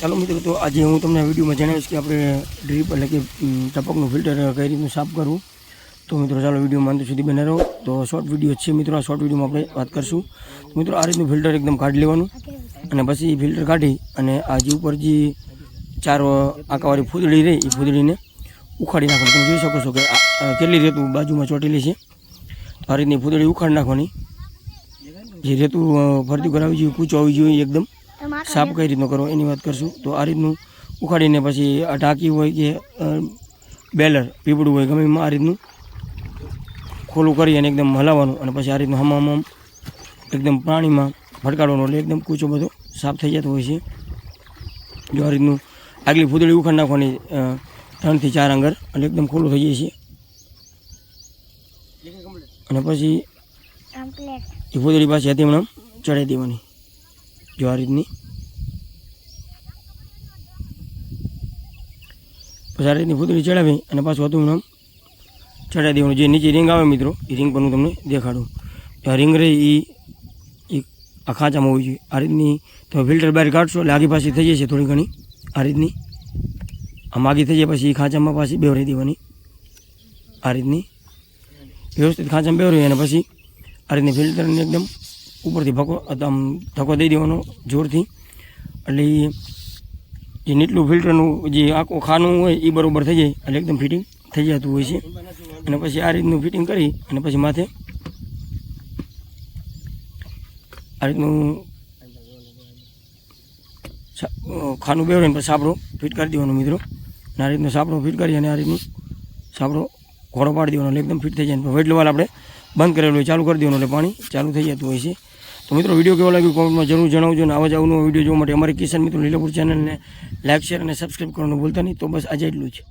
ચાલો મિત્રો, તો આજે હું તમને વિડીયોમાં જણાવીશ કે આપણે ડ્રીપ એટલે કે ટપકનું ફિલ્ટર કઈ રીતનું સાફ કરવું. તો મિત્રો ચાલો વિડીયોમાં અંત સુધી બને રહો. તો શોર્ટ વિડીયો છે મિત્રો, આ શોર્ટ વિડીયોમાં આપણે વાત કરશું. મિત્રો આ રીતનું ફિલ્ટર એકદમ કાઢી લેવાનું અને પછી ફિલ્ટર કાઢી અને આ જે ઉપર જે 4 આંકાવાળી ફૂદડી રહી એ ફૂદડીને ઉખાડી નાખવાની. તમે જોઈ શકો છો કે કેટલી રેતું બાજુમાં ચોટેલી છે. આ રીતની ફૂદડી ઉખાડી નાખવાની. જે રેતું ફરતી કરાવી જોઈએ, કૂચો આવી જોઈએ, એકદમ સાફ કઈ રીતનો કરો એની વાત કરશું. તો આ રીતનું ઉખાડીને પછી આ ટાંકી હોય કે બેલર પીપળું હોય ગમે એમાં આ રીતનું ખોલું કરી અને એકદમ હલાવવાનું અને પછી આ રીતનું હમ એકદમ પાણીમાં ભટકાડવાનું એટલે એકદમ કૂચો બધો સાફ થઈ જતો હોય છે. જો આ રીતનું આગલી ફૂદડી ઉખાડી નાખવાની 3 થી 4 આંગર એટલે એકદમ ખોલું થઈ જાય છે. અને પછી એ ફૂદડી પાછી હતી હમણાં ચડાવી દેવાની. જો આ રીતની પછી આ રીતની ફૂદડી ચડાવી અને પાછું હતું હમણાં ચડાવી દેવાનું. જે નીચે રીંગ આવે મિત્રો એ રીંગ પર હું તમને દેખાડું. આ રીંગ રહી એ આ ખાંચામાં હોવી જોઈએ. આ રીતની તમે ફિલ્ટર બહાર કાઢશો એટલે આગી પાછી થઈ જશે થોડી ઘણી. આ રીતની આમ આગી થઈ જાય પછી એ ખાંચામાં પાછી બેવરાઈ દેવાની. આ રીતની વ્યવસ્થિત ખાંચામાં બેવરાઈ અને પછી આ રીતની ફિલ્ટરને એકદમ ઉપરથી આમ ધક્કો દઈ દેવાનો જોરથી. એટલે જે નીટલું ફિલ્ટરનું જે આખું ખાનું હોય એ બરાબર થઈ જાય એટલે એકદમ ફિટિંગ થઈ જતું હોય છે. અને પછી આ રીતનું ફિટિંગ કરી અને પછી માથે આ રીતનું ખાનું બેવડીને પછી સાપડો ફિટ કરી દેવાનો મિત્રો. અને આ રીતનો સાપડો ફિટ કરી અને આ રીતનું સાપડો ઘોડો પાડી દેવાનો એટલે એકદમ ફિટ થઈ જાય. વેટ લેવલ આપણે બંધ કરેલું હોય ચાલુ કરી દેવાનું એટલે પાણી ચાલુ થઈ જતું હોય છે. તો મિત્રો વિડીયો કેવો લાગ્યો કોમેન્ટમાં જરૂર જણાવજો. અને આવા જ અવનવો વિડીયો જોવા માટે અમારી કિસાન મિત્રો લીલાપુર ચેનલને લાઈક, શેર અને સબસ્ક્રાઈબ કરવાનું ભૂલતા નહીં. તો બસ આજે એટલું જ.